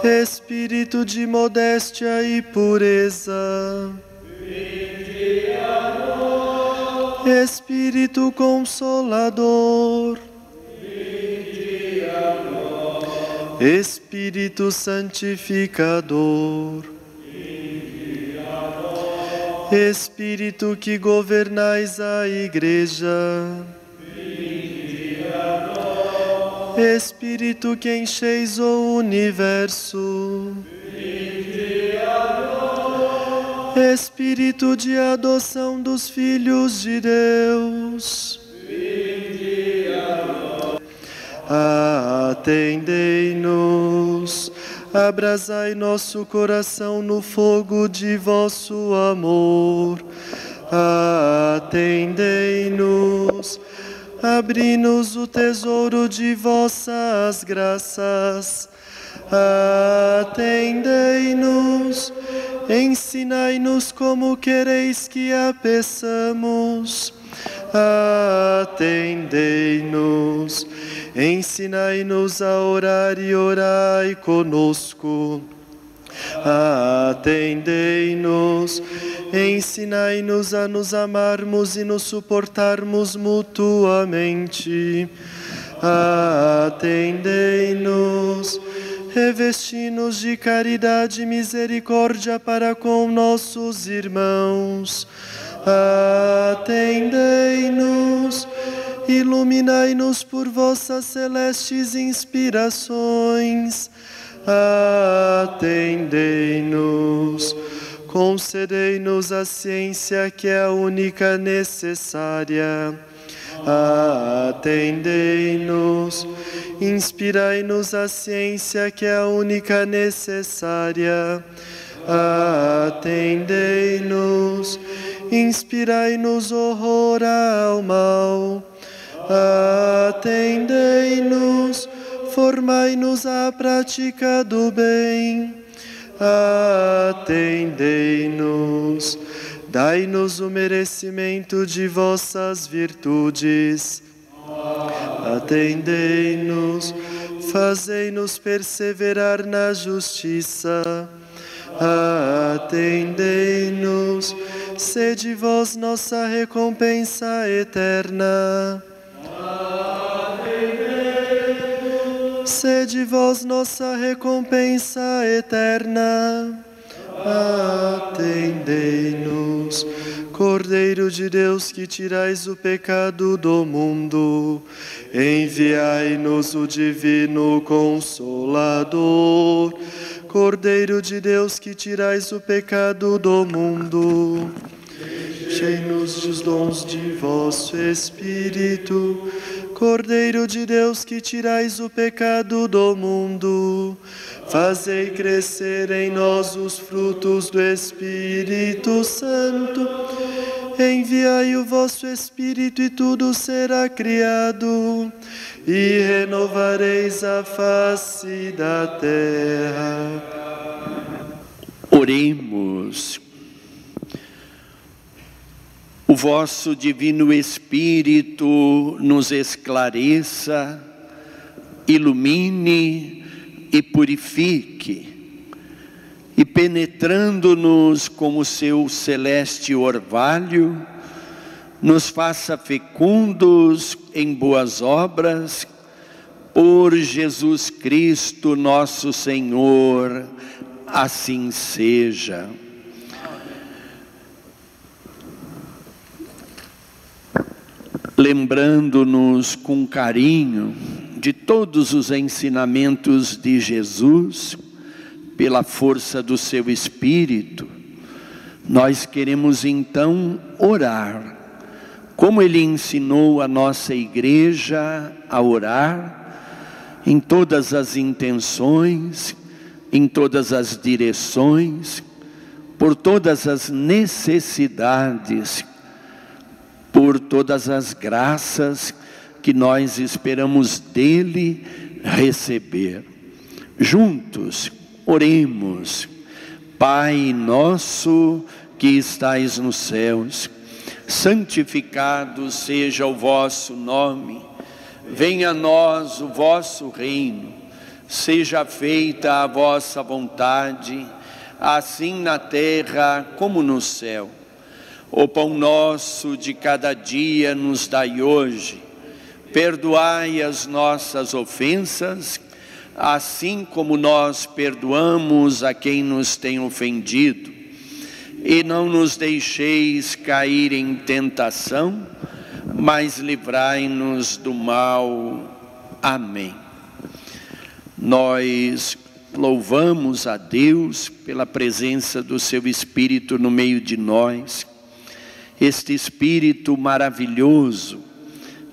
Espírito de modéstia e pureza, vinde a nós. Espírito consolador, vinde a nós. Espírito santificador, vinde a nós. Espírito que governais a Igreja, vinde a nós. Espírito que encheis o universo, vinde a nós. Espírito de adoção dos filhos de Deus, vinde a nós. Atendei-nos, abrasai nosso coração no fogo de vosso amor. Atendei-nos, abri-nos o tesouro de vossas graças. Atendei-nos, ensinai-nos como quereis que a peçamos. Atendei-nos, ensinai-nos a orar e orai conosco. Atendei-nos, ensinai-nos a nos amarmos e nos suportarmos mutuamente. Atendei-nos, revesti-nos de caridade e misericórdia para com nossos irmãos. atendei-nos. Iluminai-nos por vossas celestes inspirações, atendei-nos. Concedei-nos a ciência que é a única necessária, atendei-nos. Inspirai-nos a ciência que é a única necessária, atendei-nos. Inspirai-nos horror ao mal, atendei-nos. Formai-nos à prática do bem, atendei-nos. Dai-nos o merecimento de vossas virtudes, atendei-nos. Fazei-nos perseverar na justiça, atendei-nos. Sede vós nossa recompensa eterna, atendei-nos. Sede vós nossa recompensa eterna, atendei-nos. Cordeiro de Deus, que tirais o pecado do mundo, enviai-nos o divino Consolador. Cordeiro de Deus, que tirais o pecado do mundo, enchei-nos dos dons de vosso Espírito. Cordeiro de Deus, que tirais o pecado do mundo, fazei crescer em nós os frutos do Espírito Santo. Enviai o vosso Espírito e tudo será criado, e renovareis a face da terra. Oremos. O vosso divino Espírito nos esclareça, ilumine e purifique, e penetrando-nos com o seu celeste orvalho, nos faça fecundos em boas obras, por Jesus Cristo nosso Senhor, assim seja. Lembrando-nos com carinho de todos os ensinamentos de Jesus, pela força do seu Espírito, nós queremos então orar, como Ele ensinou a nossa igreja a orar, em todas as intenções, em todas as direções, por todas as necessidades, por todas as graças que nós esperamos dele receber. Juntos, oremos. Pai nosso que estais nos céus, santificado seja o vosso nome. Venha a nós o vosso reino. Seja feita a vossa vontade, assim na terra como no céu. O pão nosso de cada dia nos dai hoje. Perdoai as nossas ofensas, assim como nós perdoamos a quem nos tem ofendido. E não nos deixeis cair em tentação, mas livrai-nos do mal. Amém. Nós louvamos a Deus pela presença do seu Espírito no meio de nós. Este Espírito maravilhoso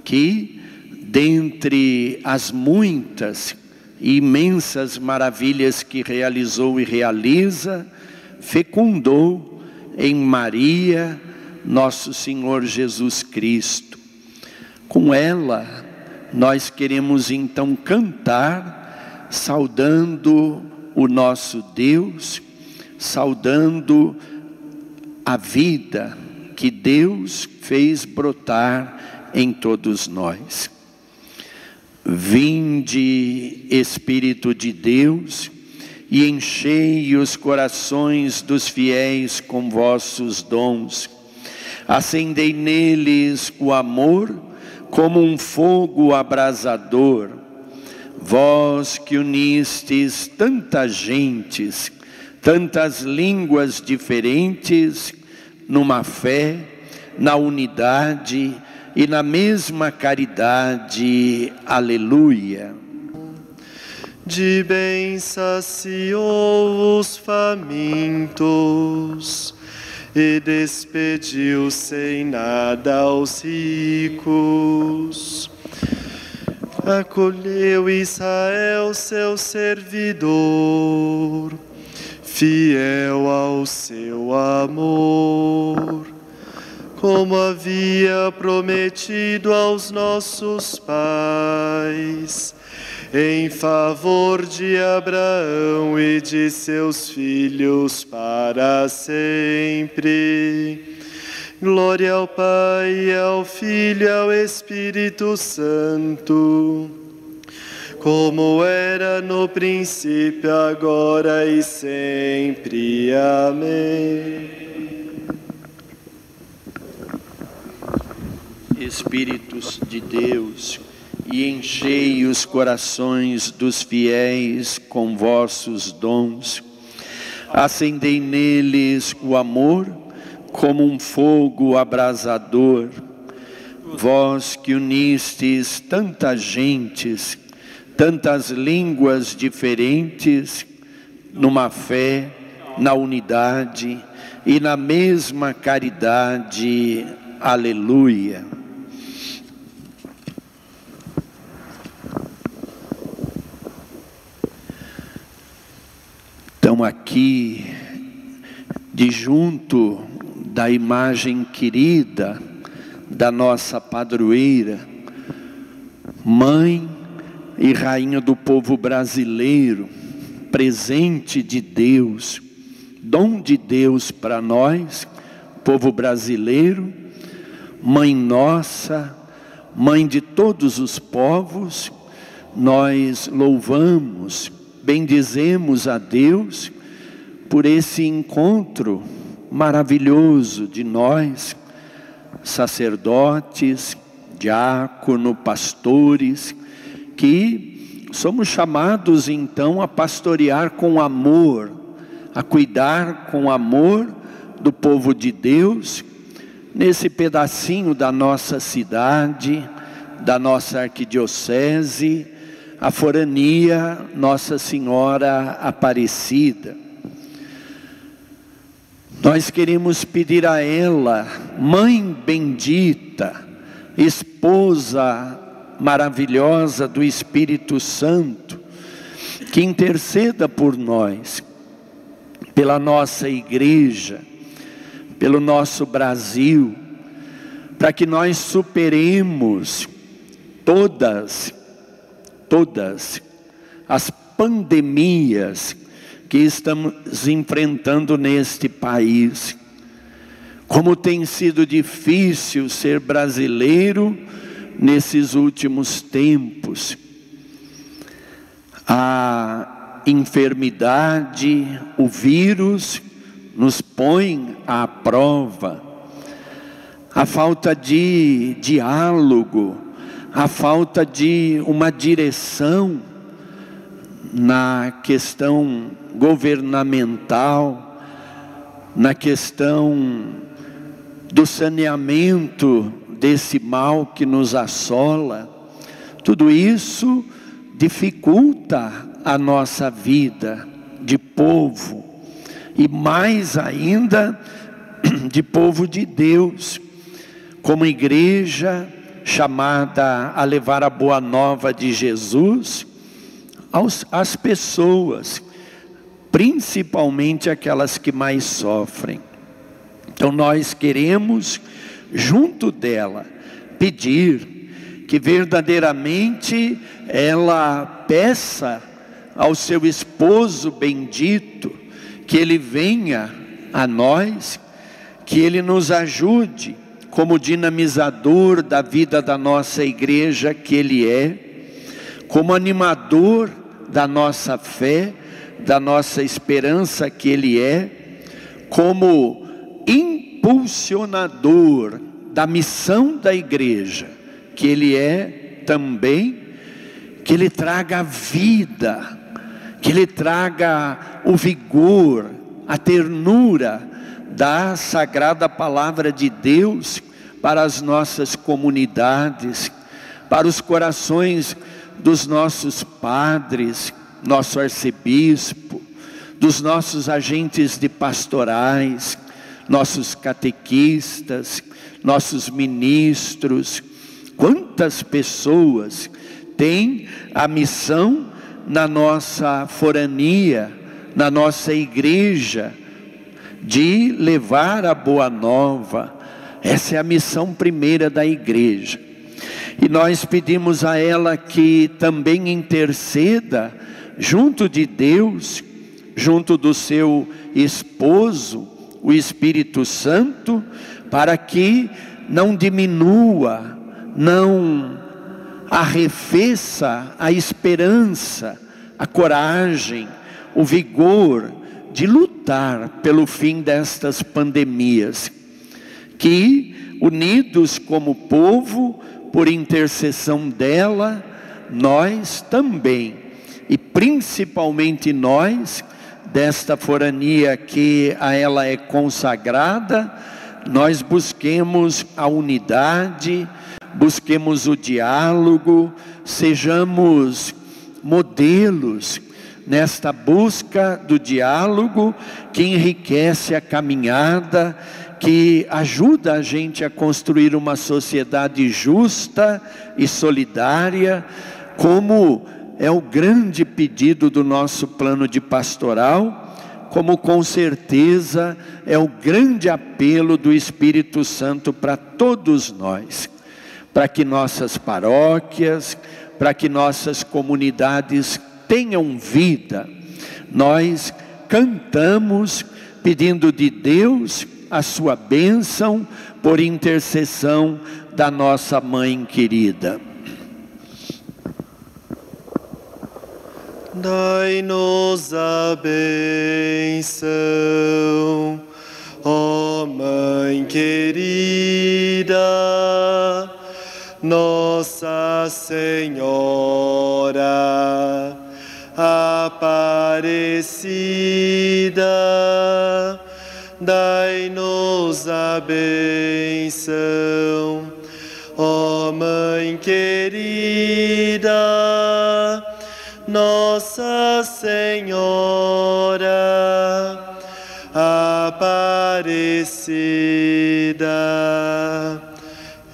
que, dentre as muitas e imensas maravilhas que realizou e realiza, fecundou em Maria, nosso Senhor Jesus Cristo. Com ela, nós queremos então cantar, saudando o nosso Deus, saudando a vida que Deus fez brotar em todos nós. Vinde, Espírito de Deus, e enchei os corações dos fiéis com vossos dons. Acendei neles o amor como um fogo abrasador. Vós que unistes tantas gentes, tantas línguas diferentes, numa fé na unidade e na mesma caridade. Aleluia. De bem saciou os famintos e despediu sem nada aos ricos. Acolheu Israel, seu servidor, fiel ao seu amor, como havia prometido aos nossos pais, em favor de Abraão e de seus filhos para sempre. Glória ao Pai, ao Filho e ao Espírito Santo, como era no princípio, agora e sempre. Amém. Espíritos de Deus, e enchei os corações dos fiéis com vossos dons. Acendei neles o amor como um fogo abrasador. Vós que unistes tantas gentes, tantas línguas diferentes, numa fé, na unidade e na mesma caridade. Aleluia. Então aqui, de junto da imagem querida da nossa padroeira, mãe e rainha do povo brasileiro, presente de Deus, dom de Deus para nós, povo brasileiro, mãe nossa, mãe de todos os povos, nós louvamos, bendizemos a Deus por esse encontro maravilhoso de nós, sacerdotes, diáconos, pastores, que somos chamados então a pastorear com amor, a cuidar com amor do povo de Deus, nesse pedacinho da nossa cidade, da nossa arquidiocese, a forania Nossa Senhora Aparecida. Nós queremos pedir a ela, Mãe bendita, esposa maravilhosa do Espírito Santo, que interceda por nós, pela nossa igreja, pelo nosso Brasil, para que nós superemos todas as pandemias que estamos enfrentando neste país. Como tem sido difícil ser brasileiro nesses últimos tempos. A enfermidade, o vírus nos põe à prova. A falta de diálogo, a falta de uma direção na questão governamental, na questão do saneamento desse mal que nos assola. Tudo isso dificulta a nossa vida de povo, e mais ainda de povo de Deus, como igreja chamada a levar a boa nova de Jesus às pessoas, principalmente aquelas que mais sofrem. Então nós queremos, junto dela, pedir que verdadeiramente ela peça ao seu esposo bendito, que ele venha a nós, que ele nos ajude, como dinamizador da vida da nossa igreja que ele é, como animador da nossa fé, da nossa esperança que ele é, como impulsionador da missão da igreja que ele é também, que ele traga a vida, que ele traga o vigor, a ternura da sagrada palavra de Deus, para as nossas comunidades, para os corações dos nossos padres, nosso arcebispo, dos nossos agentes de pastorais, nossos catequistas, nossos ministros. Quantas pessoas têm a missão na nossa forania, na nossa igreja, de levar a boa nova. Essa é a missão primeira da igreja. E nós pedimos a ela que também interceda junto de Deus, junto do seu esposo, o Espírito Santo, para que não diminua, não arrefeça a esperança, a coragem, o vigor de lutar pelo fim destas pandemias. Que, unidos como povo, por intercessão dela, nós também, e principalmente nós, desta forania que a ela é consagrada, nós busquemos a unidade, busquemos o diálogo, sejamos modelos nesta busca do diálogo que enriquece a caminhada, que ajuda a gente a construir uma sociedade justa e solidária, como é o grande pedido do nosso plano de pastoral, como com certeza é o grande apelo do Espírito Santo para todos nós, para que nossas paróquias, para que nossas comunidades tenham vida. Nós cantamos pedindo de Deus a sua bênção por intercessão da nossa mãe querida. Dai-nos a bênção, ó Mãe querida, Nossa Senhora Aparecida. Dai-nos a bênção, ó Mãe querida, Nossa Senhora Aparecida.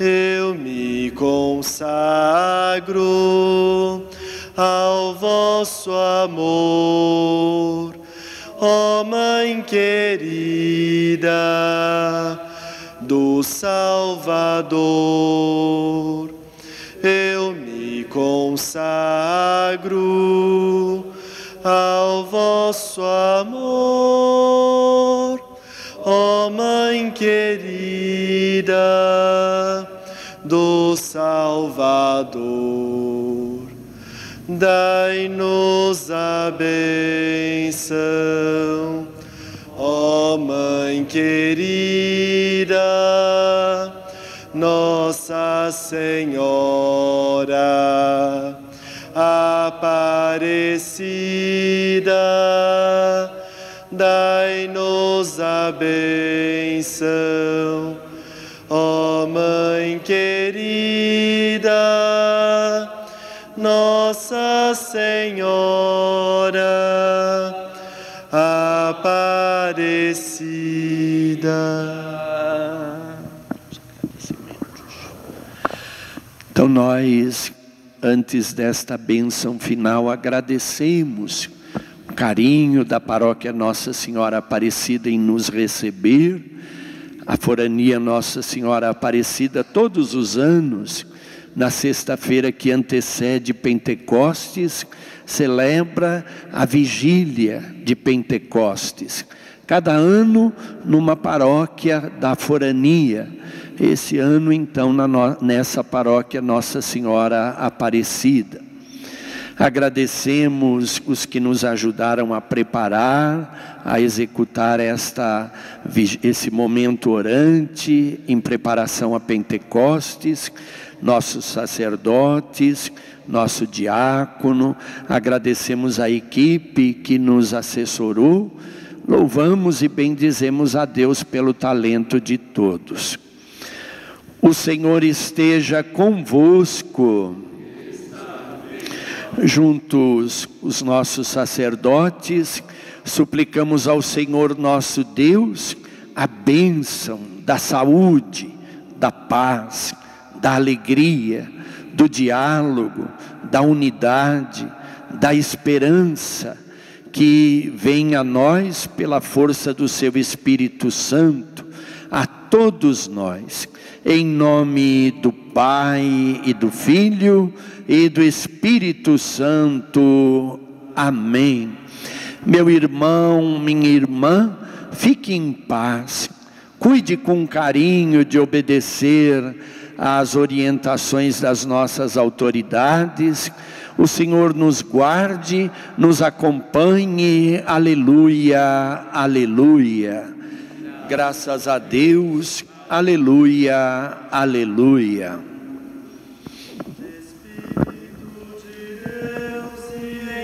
Eu me consagro ao vosso amor, ó Mãe querida do Salvador. Eu me consagro ao vosso amor, ó Mãe querida do Salvador. Dai-nos a bênção, ó Mãe querida, Nossa Senhora Aparecida. Dai-nos a bênção, ó Mãe querida, Nossa Senhora Aparecida. Então nós, antes desta bênção final, agradecemos o carinho da paróquia Nossa Senhora Aparecida em nos receber. A forania Nossa Senhora Aparecida, todos os anos, na sexta-feira que antecede Pentecostes, celebra a vigília de Pentecostes. Cada ano numa paróquia da forania. Esse ano então nessa paróquia Nossa Senhora Aparecida. Agradecemos os que nos ajudaram a preparar, a executar esse momento orante em preparação a Pentecostes, nossos sacerdotes, nosso diácono. Agradecemos a equipe que nos assessorou. Louvamos e bendizemos a Deus pelo talento de todos. O Senhor esteja convosco. Juntos os nossos sacerdotes, suplicamos ao Senhor nosso Deus a bênção da saúde, da paz, da alegria, do diálogo, da unidade, da esperança, que vem a nós pela força do seu Espírito Santo, a todos nós, em nome do Pai e do Filho e do Espírito Santo. Amém. Meu irmão, minha irmã, fique em paz, cuide com carinho de obedecer às orientações das nossas autoridades. O Senhor nos guarde, nos acompanhe, aleluia, aleluia. Graças a Deus, aleluia, aleluia.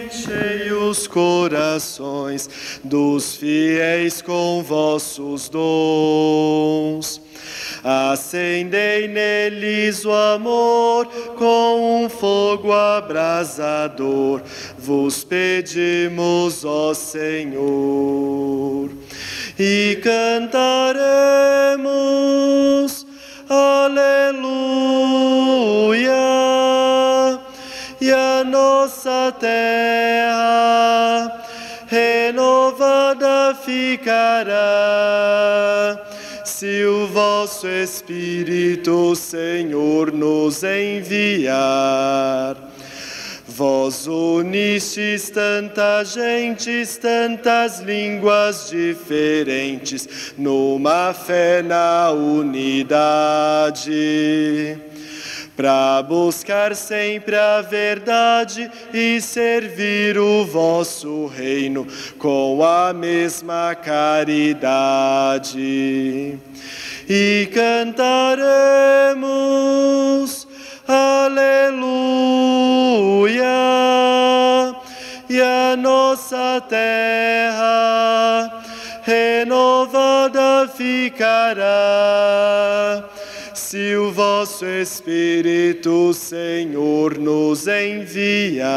Enchei os corações dos fiéis com vossos dons. Acendei neles o amor com um fogo abrasador. Vos pedimos, ó Senhor, e cantaremos aleluia. E a nossa terra renovada ficará, se o vosso Espírito, Senhor, nos enviar. Vós unistes tantas gentes, tantas línguas diferentes, numa fé na unidade, para buscar sempre a verdade e servir o vosso reino com a mesma caridade. E cantaremos aleluia, e a nossa terra renovada ficará, se o vosso Espírito, Senhor, nos enviar.